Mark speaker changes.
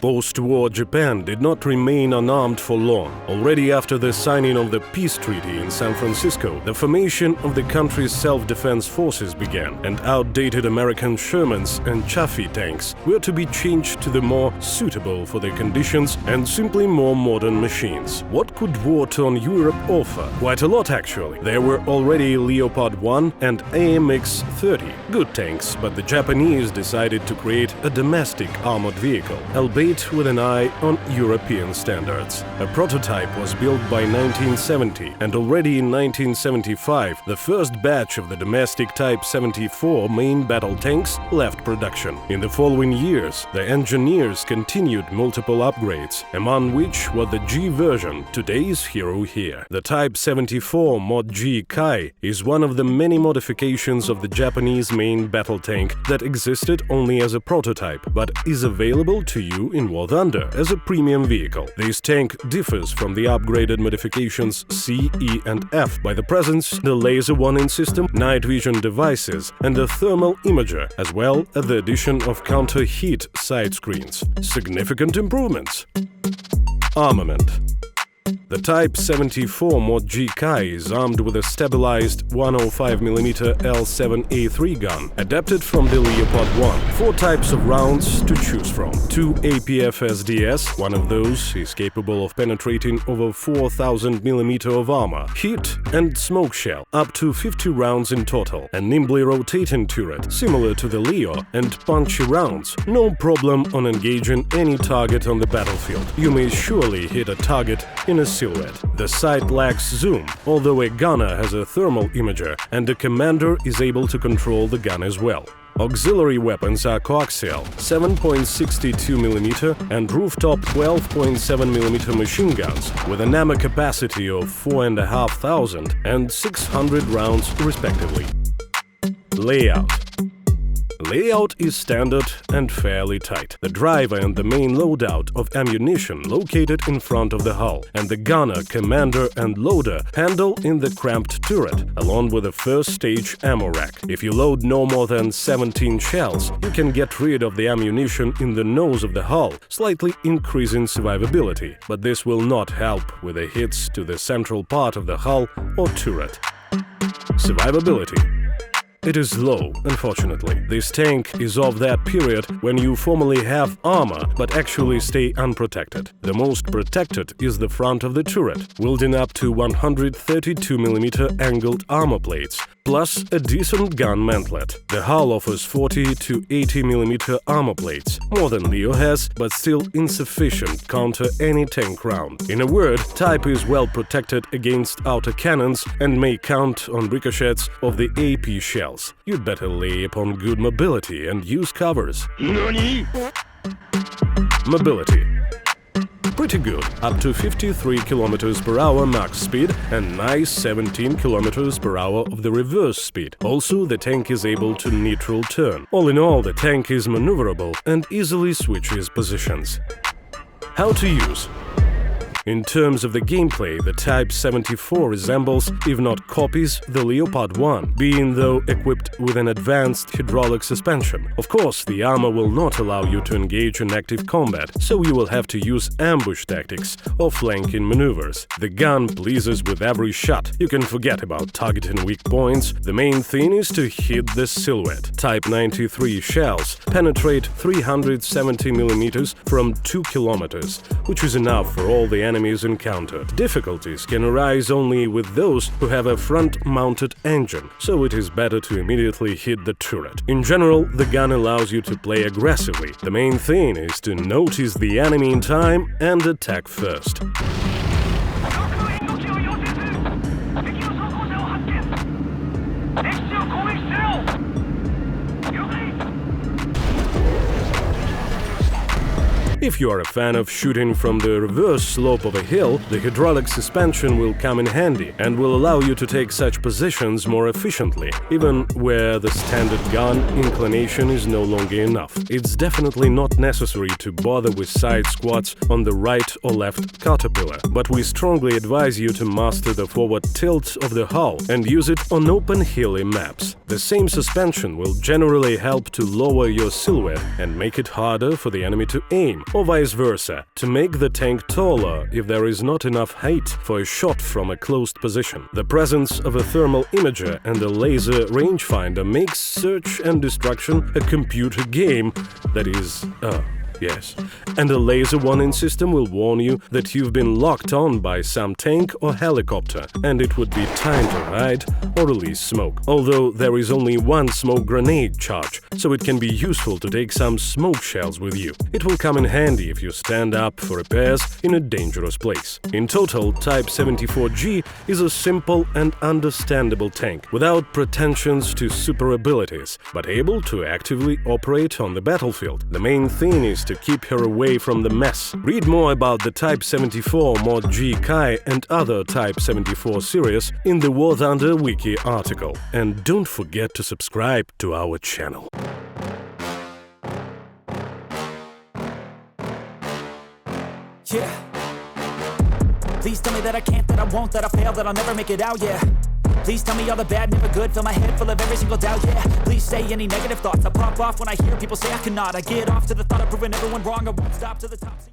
Speaker 1: Post-war Japan did not remain unarmed for long. Already after the signing of the peace treaty in San Francisco, the formation of the country's self-defense forces began, and outdated American Shermans and Chaffee tanks were to be changed to the more suitable for their conditions and simply more modern machines. What could war-torn Europe offer? Quite a lot, actually. There were already Leopard 1 and AMX-30. Good tanks, but the Japanese decided to create a domestic armored vehicle, albeit with an eye on European standards. A prototype was built by 1970, and already in 1975 the first batch of the domestic Type 74 main battle tanks left production. In the following years, the engineers continued multiple upgrades, among which was the G version, today's hero here. The Type 74 Mod G Kai is one of the many modifications of the Japanese main battle tank that existed only as a prototype, but is available to you in War Thunder as a premium vehicle. This tank differs from the upgraded modifications C, E and F by the presence of the laser warning system, night vision devices and a thermal imager, as well as the addition of counter-heat side screens. Significant improvements. Armament. The Type 74 Mod G Kai is armed with a stabilized 105mm L7A3 gun, adapted from the Leopard 1. 4 types of rounds to choose from. 2 APF-SDS, one of those is capable of penetrating over 4000mm of armor. Heat and smoke shell, up to 50 rounds in total. A nimbly rotating turret, similar to the Leo, and punchy rounds. No problem on engaging any target on the battlefield. You may surely hit a target in a silhouette. The sight lacks zoom, although a gunner has a thermal imager and the commander is able to control the gun as well. Auxiliary weapons are coaxial 7.62mm and rooftop 12.7mm machine guns with an ammo capacity of 4,500 and 600 rounds respectively. Layout. Layout is standard and fairly tight. The driver and the main loadout of ammunition located in front of the hull, and the gunner, commander and loader handle in the cramped turret, along with a first-stage ammo rack. If you load no more than 17 shells, you can get rid of the ammunition in the nose of the hull, slightly increasing survivability, but this will not help with the hits to the central part of the hull or turret. Survivability. It is low, unfortunately. This tank is of that period when you formally have armor but actually stay unprotected. The most protected is the front of the turret, wielding up to 132mm angled armor plates, plus a decent gun mantlet. The hull offers 40 to 80mm armor plates, more than Leo has, but still insufficient to counter any tank round. In a word, Type is well protected against autocannons and may count on ricochets of the AP shells. You'd better lay upon good mobility and use covers. NANI? Mobility. Pretty good, up to 53 km/h max speed and nice 17 km/h of the reverse speed. Also, the tank is able to neutral turn. All in all, the tank is maneuverable and easily switches positions. How to use. In terms of the gameplay, the Type 74 resembles, if not copies, the Leopard 1, being though equipped with an advanced hydraulic suspension. Of course, the armor will not allow you to engage in active combat, so you will have to use ambush tactics or flanking maneuvers. The gun pleases with every shot. You can forget about targeting weak points. The main thing is to hit the silhouette. Type 93 shells penetrate 370mm from 2 km, which is enough for all the enemies encountered. Difficulties can arise only with those who have a front-mounted engine, so it is better to immediately hit the turret. In general, the gun allows you to play aggressively. The main thing is to notice the enemy in time and attack first. If you are a fan of shooting from the reverse slope of a hill, the hydraulic suspension will come in handy and will allow you to take such positions more efficiently, even where the standard gun inclination is no longer enough. It's definitely not necessary to bother with side squats on the right or left caterpillar, but we strongly advise you to master the forward tilt of the hull and use it on open hilly maps. The same suspension will generally help to lower your silhouette and make it harder for the enemy to aim. or vice versa, to make the tank taller if there is not enough height for a shot from a closed position. The presence of a thermal imager and a laser rangefinder makes search and destruction a computer game that is... yes. And a laser warning system will warn you that you've been locked on by some tank or helicopter, and it would be time to hide or release smoke. Although there is only one smoke grenade charge, so it can be useful to take some smoke shells with you. It will come in handy if you stand up for repairs in a dangerous place. In total, Type 74G is a simple and understandable tank, without pretensions to super abilities, but able to actively operate on the battlefield. The main thing is to keep her away from the mess. Read more about the Type 74 Mod G Kai and other Type 74 series in the War Thunder Wiki article. And don't forget to subscribe to our channel.
Speaker 2: Yeah. Please tell me that I can't, that I won't, that I fail, that I'll never make it out, yeah. Please tell me all the bad, never good, fill my head full of every single doubt, yeah. Please say any negative thoughts, I pop off when I hear people say I cannot. I get off to the thought of proving everyone wrong, I won't stop to the top.